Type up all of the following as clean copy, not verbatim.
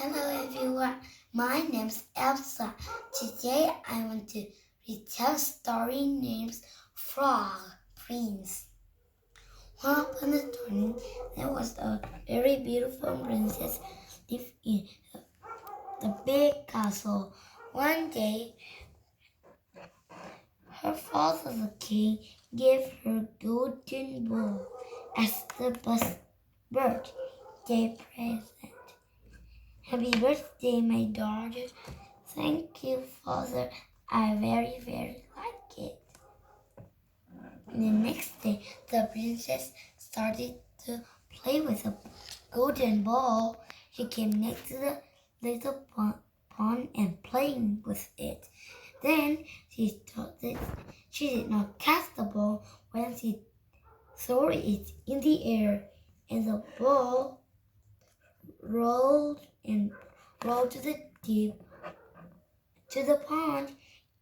Hello everyone, my name's Elsa. Today I want to retell story named Frog Prince. Once upon a time, there was a very beautiful princess lived in the big castle. One day, her father, the king, gave her golden bowl as the birthday present. Happy birthday, my daughter. Thank you, Father. I very like it. The next day, the princess started to play with a golden ball. She came next to the little pond and playing with it. Then she thought that she did not catch the ball when she threw it in the air, and the ball rolled to the pond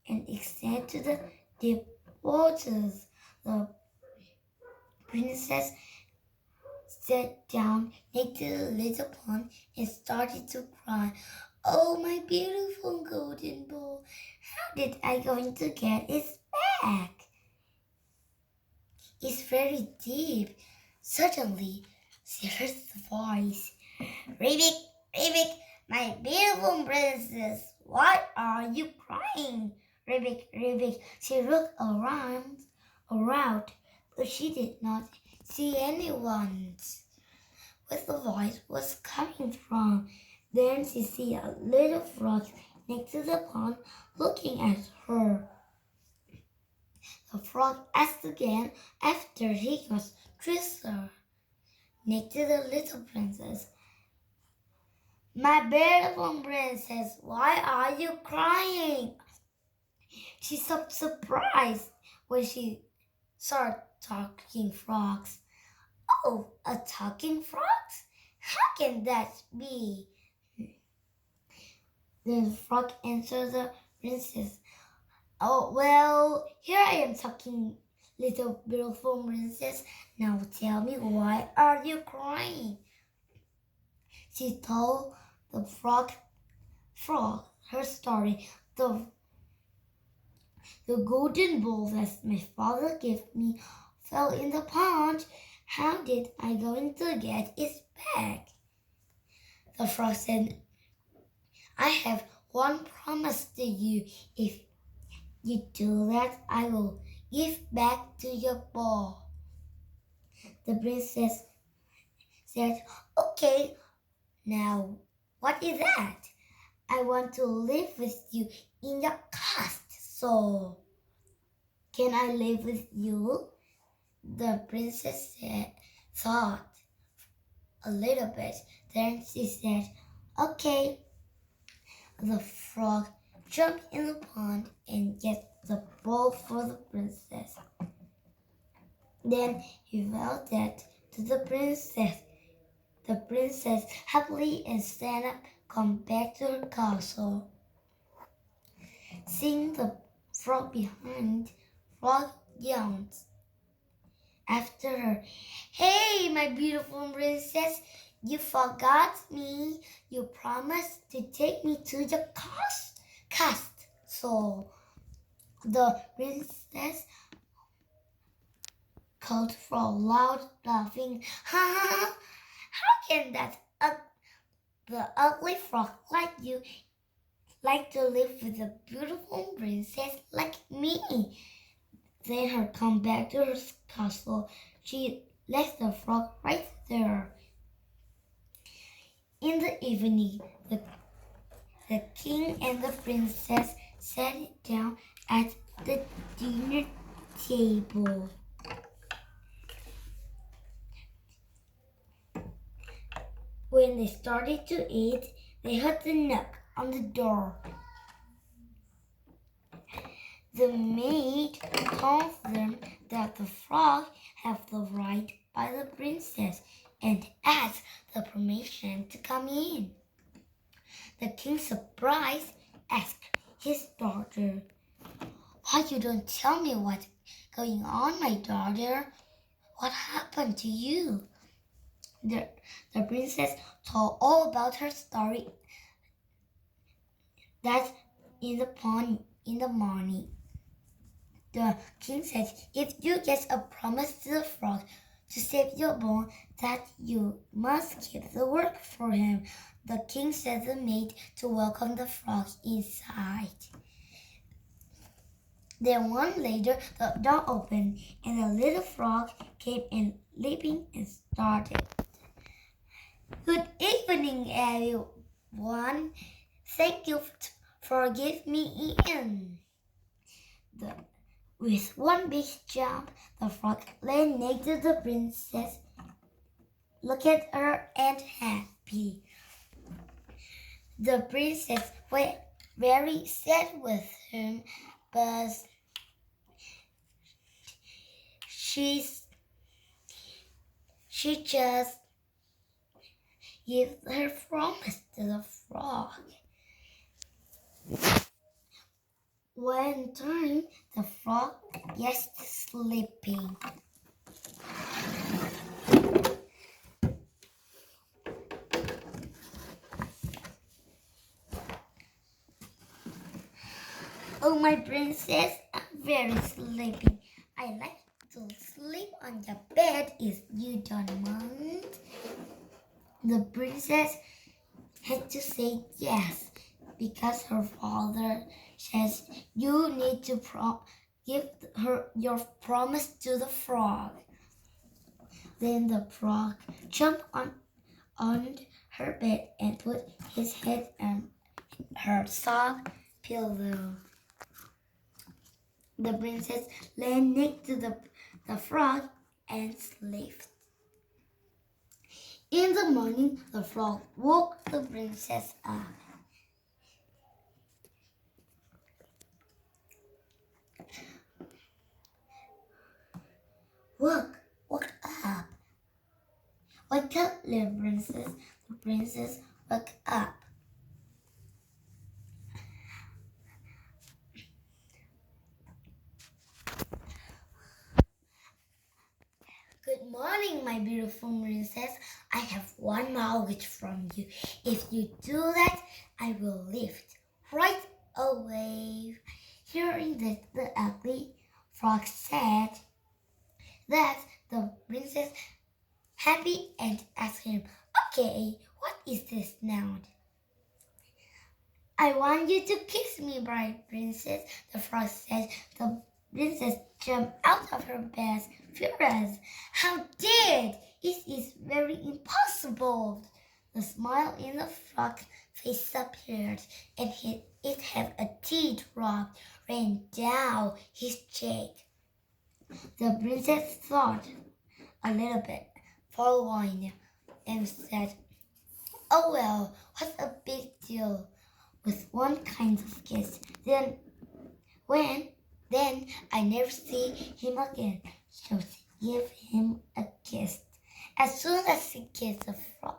and extended to the deep waters. The princess sat down next to the little pond and started to cry. Oh, my beautiful golden ball! How did I going to get it back? It's very deep. Suddenly, she heard the voice. Rebik, my beautiful princess, why are you crying? Rebik, she looked around, but she did not see anyone. Where the voice was coming from. Then she see a little frog next to the pond looking at her. The frog asked again after he got closer next to the little princess. My beautiful princess, why are you crying? She's so surprised when she saw talking frogs. Oh, a talking frog? How can that be? Then the frog answered the princess. Oh, well, here I am talking, little beautiful princess. Now tell me, why are you crying? She told the frog her story. The golden ball that my father gave me fell in the pond. How did I going to get it back? The frog said, I have one promise to you. If you do that, I will give back to your ball. The princess said, okay, now what is that? I want to live with you in your castle. Can I live with you? The princess thought a little bit. Then she said, okay. The frog jumped in the pond and get the ball for the princess. Then he fell dead to the princess. The princess happily and stand up, come back to her castle. Seeing the frog behind, frog yawned after her. Hey, my beautiful princess, you forgot me. You promised to take me to your castle. The princess called for a loud laughing. Ha ha ha! How can the ugly frog like you like to live with a beautiful princess like me? Then her come back to her castle. She left the frog right there. In the evening, the king and the princess sat down at the dinner table. When they started to eat, they heard the knock on the door. The maid told them that the frog had the right by the princess and asked the permission to come in. The king, surprised, asked his daughter, why you don't tell me what's going on, my daughter? What happened to you? The, the princess told all about her story that in the morning. The king said, if you get a promise to the frog to save your bone, that you must keep the work for him. The king set the maid to welcome the frog inside. Then one later, the door opened, and the little frog came in leaping and started. Good evening, everyone. Thank you for giving me in. With one big jump, the frog lay next to the princess. Look at her and happy. The princess was very sad with him, but she just gave her promise to the frog. One time, the frog gets sleeping. Oh, my princess, I'm very sleepy. I like to sleep on the bed if you don't mind. The princess had to say yes because her father says you need to give her your promise to the frog. Then the frog jumped on her bed and put his head on her soft pillow. The princess lay next to the frog and slept. In the morning, the frog woke the princess up. Wake up. Wake up, little princess. The princess woke up. Good morning, my beautiful princess. I have one message from you. If you do that, I will lift right away. Hearing that, the ugly frog said that the princess happy and asked him, okay, what is this now? I want you to kiss me, bright princess, the frog said. The princess jumped out of her bed, furious. How dare! It is very impossible. The smile in the frog's face appeared, and it had a teardrop ran down his cheek. The princess thought a little bit for a while and said, oh well, what's a big deal with one kind of kiss? Then I never see him again. So she gave him a kiss. As soon as she kissed the frog,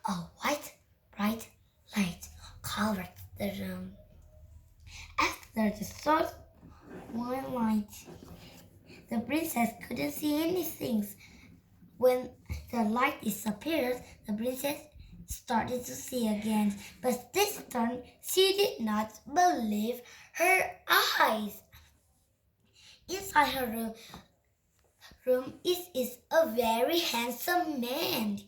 a white bright light covered the room. After the short one light, the princess couldn't see anything. When the light disappeared, the princess started to see again, but this time she did not believe her eyes. Inside her room is a very handsome man.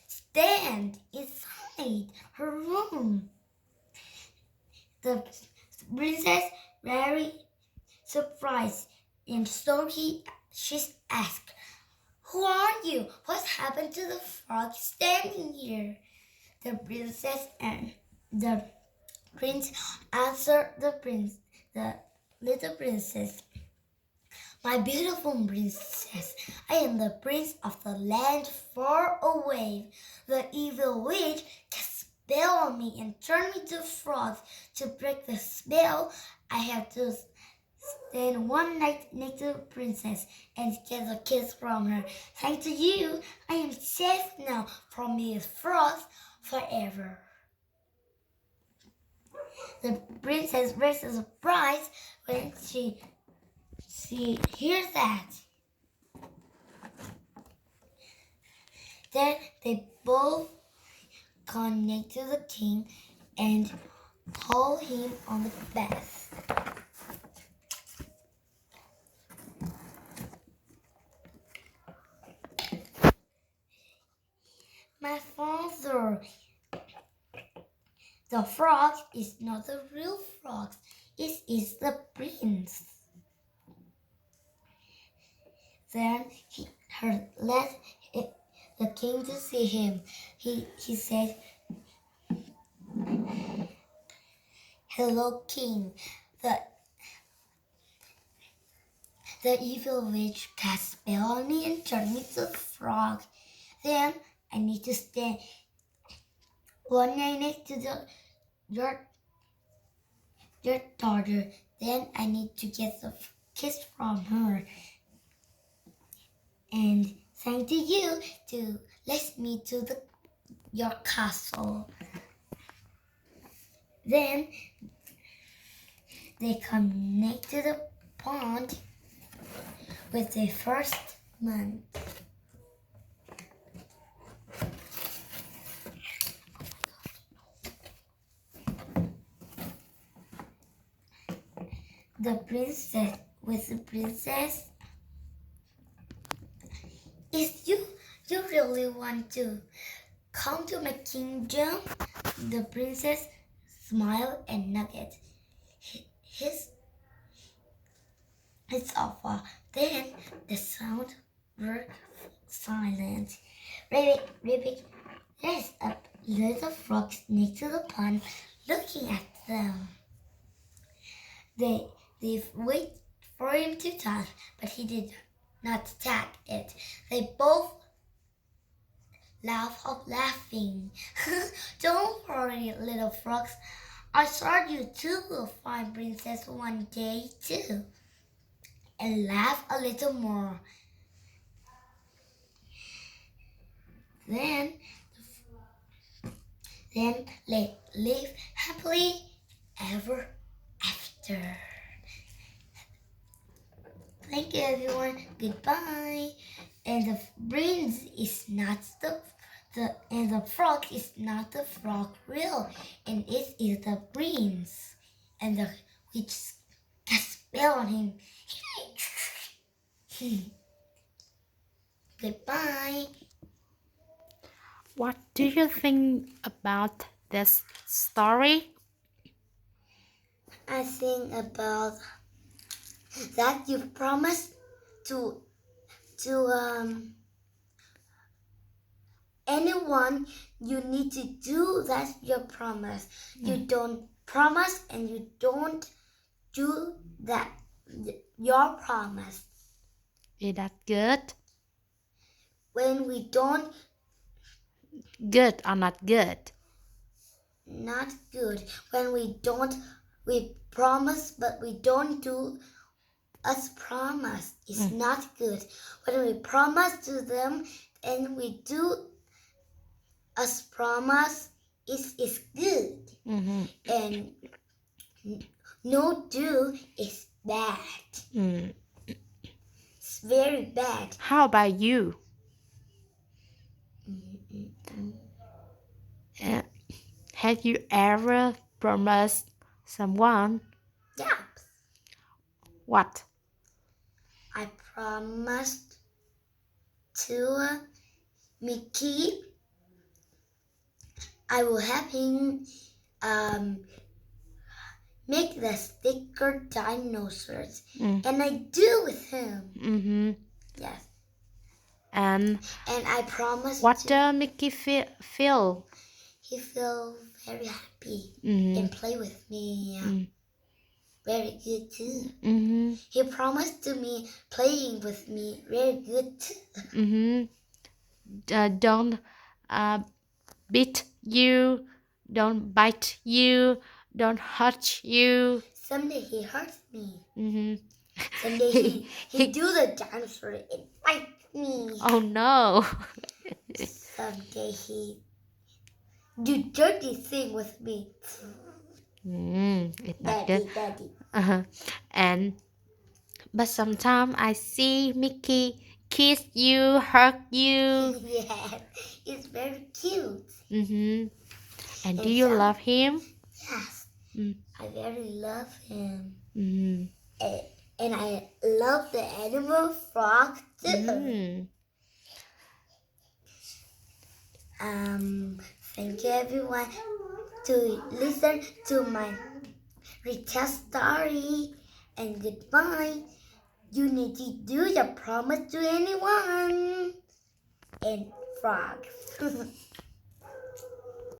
Stand inside her room. The princess very surprised, and so she asked, who are you? What happened to the frog standing here? The princess and the prince answered the little princess. My beautiful princess, I am the prince of the land far away. The evil witch cast a spell on me and turned me to frog. To break the spell, I have to stand one night next to the princess and get a kiss from her. Thanks to you, I am safe now from these frogs forever. The princess was surprised when she See, hear that. Then they both connect to the king and hold him on the bed. My father, the frog is not the real frog. It is the prince. Then he let the king to see him. He said, "Hello, king. The evil witch cast spell on me and turned me to a frog. Then I need to stand one night next to your daughter. Then I need to get the kiss from her. And thank to you to let me to your castle." Then they connect to the pond with their first month. The princess, if you really want to come to my kingdom, the princess smiled and nodded. His offer. Then the sound were silent. Rabbit, there's a little frog next to the pond looking at them. They wait for him to talk, but he did not attack it. They both laughed out laughing. "Don't worry, little frogs. I saw you too will find princess one day too." And laugh a little more. Then they live happily ever after. Thank you, everyone. Goodbye. And the prince is not and the frog is not the frog real, and it is the prince. And the witch cast spell on him. Goodbye. What do you think about this story? I think about that you promised to anyone, you need to do that your promise. You don't promise and you don't do that your promise. Is that good? When we don't, Good or not good? not good. When we promise but we don't do us promise. It's not good. When we promise to them and we do us promise, it's good. And no do is bad. It's very bad. How about you? Have you ever promised someone? Yeah. What? I promised to Mickey I will help him make the sticker dinosaurs. And I do with him. Yes. And I promise. What does Mickey feel? He feels very happy and play with me. Very good too. He promised to me playing with me. Very good too. Don't beat you. Don't bite you. Don't hurt you. Someday he hurts me. Someday he do the dinosaur and bite me. Oh no. Someday he do dirty thing with me. It's not Daddy, good. daddy. And But sometimes I see Mickey kiss you, hug you. Yeah, it's very cute. Mm-hmm. And do And you some, love him? yes, Mm. I very love him. Mm. And, and I love the animal frog too. Mm. Thank you everyone to listen to my retell story. And goodbye. You need to do your promise to anyone. And frogs.